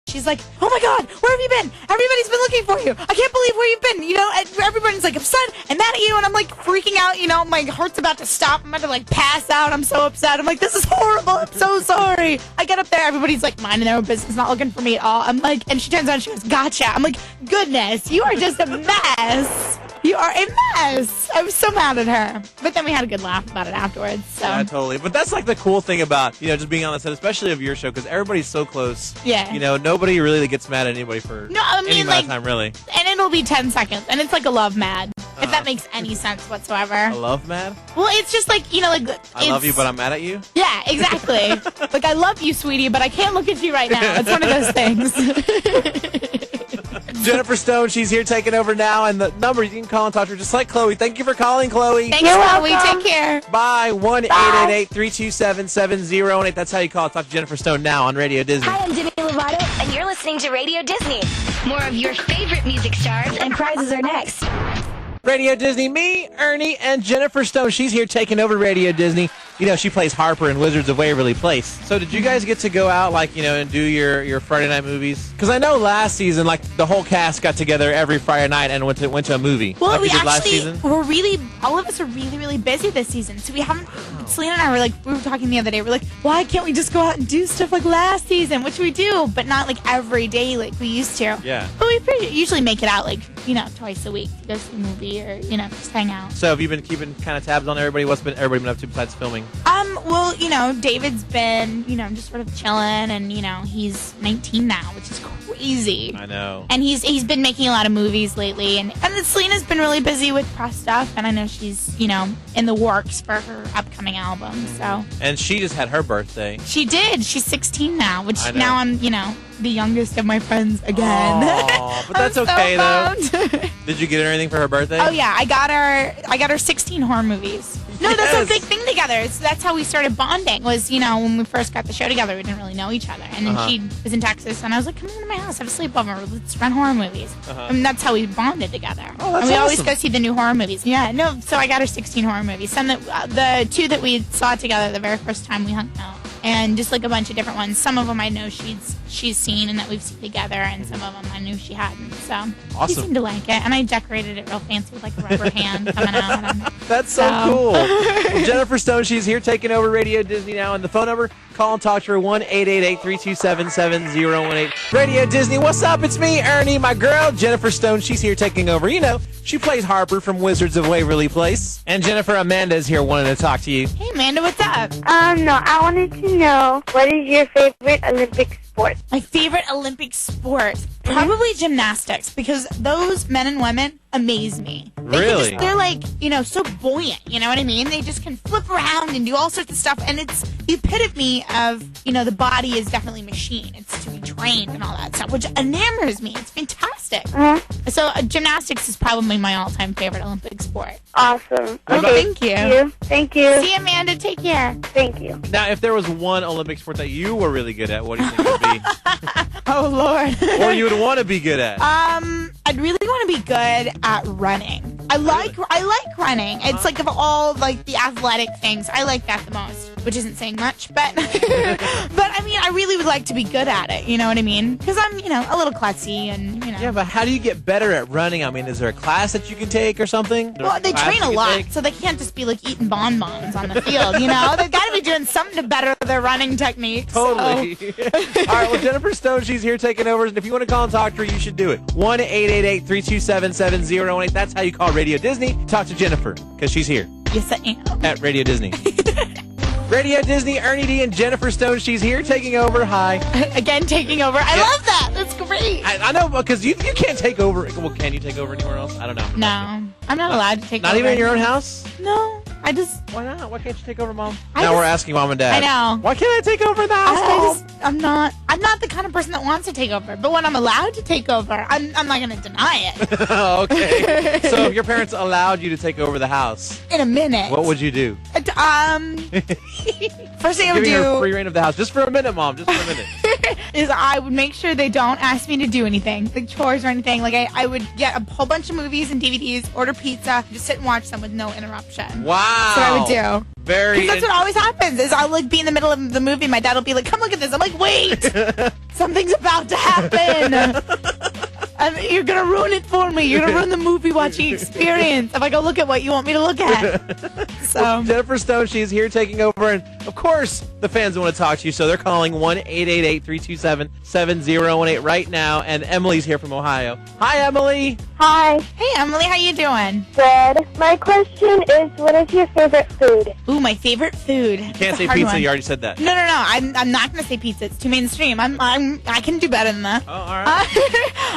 She's like, oh my God, where have you been? Everybody's been looking for you. I can't believe where you've been. You know, and everybody's like upset and mad at you. And I'm like freaking out. You know, my heart's about to stop. I'm about to like pass out. I'm so upset. I'm like, this is horrible. I'm so sorry. I get up there. Everybody's like minding their own business, not looking for me at all. I'm like, and she turns around and she goes, gotcha. I'm like, goodness, you are just a mess. You are a mess. I was so mad at her. But then we had a good laugh about it afterwards. So. Yeah, totally. But that's like the cool thing about, just being on the set, especially of your show, because everybody's so close. Yeah. Nobody really gets mad at anybody for any amount of time, really. And it'll be 10 seconds. And it's like a love mad, if that makes any sense whatsoever. A love mad? Well, it's just like, I love you, but I'm mad at you? Yeah, exactly. Like, I love you, sweetie, but I can't look at you right now. It's one of those things. Jennifer Stone, she's here taking over now, and the number you can call and talk to her just like Chloe. Thank you for calling, Chloe. Thanks, Chloe. Take care. Bye. 1-888-327-7018. That's how you call. Talk to Jennifer Stone now on Radio Disney. Hi, I'm Demi Lovato, and you're listening to Radio Disney. More of your favorite music stars and prizes are next. Radio Disney, me, Ernie, and Jennifer Stone. She's here taking over Radio Disney. She plays Harper in Wizards of Waverly Place. So did you guys get to go out, and do your Friday night movies? Because I know last season, the whole cast got together every Friday night and went to a movie. Well, like we did last actually, season? all of us are really, really busy this season. So we haven't, Selena and I were we were talking the other day, we're like, why can't we just go out and do stuff like last season, which we do, but not every day like we used to. Yeah. But we usually make it out twice a week to go see a movie or, just hang out. So have you been keeping kind of tabs on everybody? What's everybody been up to besides filming? Well, David's been, just sort of chilling, and, he's 19 now, which is crazy. I know. And he's been making a lot of movies lately, and then Selena's been really busy with press stuff, and I know she's, in the works for her upcoming album, so. And she just had her birthday. She did. She's 16 now, which now I'm, the youngest of my friends again. Aww, but that's okay, though. Did you get her anything for her birthday? Oh, yeah. I got her 16 horror movies. No, that's our big thing together. So that's how we started bonding was, when we first got the show together, we didn't really know each other. And then she was in Texas, and I was like, come over to my house, have a sleepover, let's rent horror movies. And that's how we bonded together. Oh, that's and we always awesome. go see the new horror movies. Yeah, no, so I got her 16 horror movies. Some the two that we saw together the very first time we hung out. And just a bunch of different ones. Some of them I know she's seen and that we've seen together, and some of them I knew she hadn't. So awesome. She seemed to like it, and I decorated it real fancy with a rubber hand coming out. And, that's so cool. Well, Jennifer Stone, she's here taking over Radio Disney now, and the phone number, call and talk to her, 1-888-327-7018. Radio Disney, what's up? It's me, Ernie, my girl, Jennifer Stone. She's here taking over. She plays Harper from Wizards of Waverly Place. And Jennifer, Amanda is here wanting to talk to you. Hey, Amanda, what's up? No, I wanted to know, what is your favorite Olympic sport? My favorite Olympic sport? Probably gymnastics, because those men and women amaze me. Really? They're so buoyant, you know what I mean? They just can flip around and do all sorts of stuff, and it's the epitome of, the body is definitely machine. It's to be trained and all that stuff, which enamors me. It's fantastic. So gymnastics is probably my all-time favorite Olympic sport. Awesome. Thank you. Thank you. See you, Amanda. Take care. Thank you. Now, if there was one Olympic sport that you were really good at, what do you think it would be? Oh, Lord. Or you would want to be good at? I'd really want to be good at running. I like running. It's of all the athletic things, I like that the most, which isn't saying much, but I mean, I really would like to be good at it. You know what I mean? Because I'm a little klutzy and Yeah, but how do you get better at running? I mean, is there a class that you can take or something? Well, they train a lot, so they can't just be eating bonbons on the field. They've got to be doing something to better their running techniques. Totally. So. All right, well, Jennifer Stone, she's here taking over, and if you want to call and talk to her, you should do it. 1-888-327-7018. That's how you call Radio Disney. Talk to Jennifer, because she's here. Yes, I am. At Radio Disney. Radio Disney, Ernie D, and Jennifer Stone. She's here taking over. Hi. Again, taking over. I love that. That's great. I know, because you can't take over. Well, can you take over anywhere else? I don't know. No. I'm not allowed to take over. Not even in your own house? No. Why not? Why can't you take over, Mom? Now Now we're asking Mom and Dad. I know. Why can't I take over the house? I'm not the kind of person that wants to take over. But when I'm allowed to take over, I'm not going to deny it. Okay. So if your parents allowed you to take over the house, In a minute. what would you do? First thing I would Giving her do free reign of the house. Just for a minute, Mom. Just for a minute. is I would make sure they don't ask me to do anything, like chores or anything. Like I would get a whole bunch of movies and DVDs, order pizza, just sit and watch them with no interruption. Wow. That's what I would do. Very. That's what always happens. Is I'll like be in the middle of the movie. My dad will be like, "Come look at this." I'm like, "Wait, something's about to happen. You're gonna ruin it for me. You're gonna ruin the movie watching experience if I go look at what you want me to look at." So Jennifer Stone, she's here taking over, and of course, the fans want to talk to you, so they're calling 1-888-327-7018 right now. And Emily's here from Ohio. Hi, Emily. Hi. hey, Emily, how you doing? Good. My question is, what is your favorite food? Ooh, my favorite food. Can't say pizza. You already said that. No. I'm not gonna say pizza. It's too mainstream. I can do better than that. Oh, all right.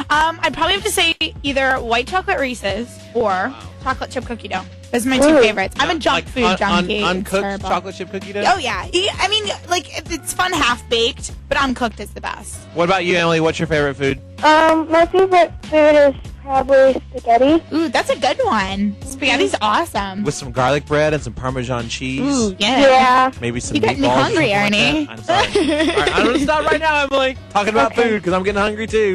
I'd probably have to say either white chocolate Reese's or chocolate chip cookie dough. Those are my two favorites. I'm a junk food junkie. It's Uncooked terrible. chocolate chip cookie dough? Oh yeah. I mean, like it's fun half baked, but uncooked is the best. What about you, Emily? What's your favorite food? My favorite food is probably spaghetti. Ooh, that's a good one. Spaghetti's awesome. With some garlic bread and some Parmesan cheese. Ooh, yeah. Yeah. Maybe some You got me meatballs or hungry, something like Ernie. that. I'm sorry. All right, I'm going to stop right now, Emily. Talking about Okay. food because I'm getting hungry too.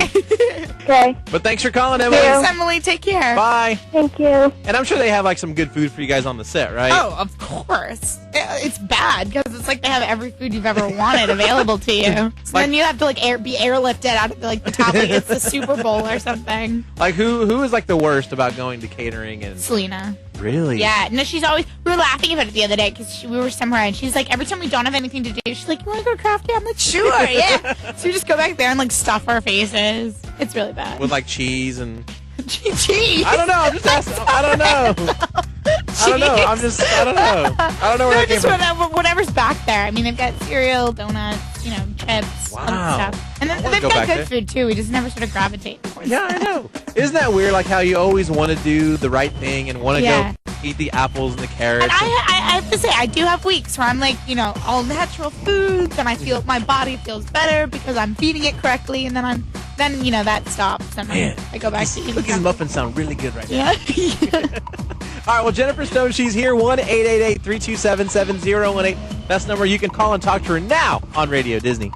Okay. But thanks for calling, Emily. Yeah. Thanks, Emily. Take care. Bye. Thank you. And I'm sure they have like some good food for you guys on the set, right? Oh, of course. It's bad because it's like they have every food you've ever wanted available to you. So then you have to like be airlifted out of the top like it's the Super Bowl or something. Like who is like the worst about going to catering and Selena. really? Yeah, no, she's always. We were laughing about it the other day because we were somewhere and she's like, every time we don't have anything to do, she's like, "You want to go to Crafty?" I'm like, "Sure, yeah." So we just go back there and like stuff our faces. It's really bad. With like cheese and Cheese. I don't know. I'm just asking. I don't know. I don't know. I don't know. I don't know where No, that came just from. whatever's back there. I mean, they've got cereal, donuts, chips, Wow. other stuff. And I then wanna they've go got back good there. food too. We just never sort of gravitate towards Yeah, I know. Isn't that weird? Like how you always want to do the right thing and want to Yeah. go eat the apples and the carrots. And I have to say, I do have weeks where I'm like, all natural foods, and I feel my body feels better because I'm feeding it correctly, and then that stops, and Man, I go back to eating. Cookies and muffins sound really good right now. Yeah. All right, well, Jennifer Stone, she's here. 1-888-327-7018. That's the number you can call and talk to her now on Radio Disney.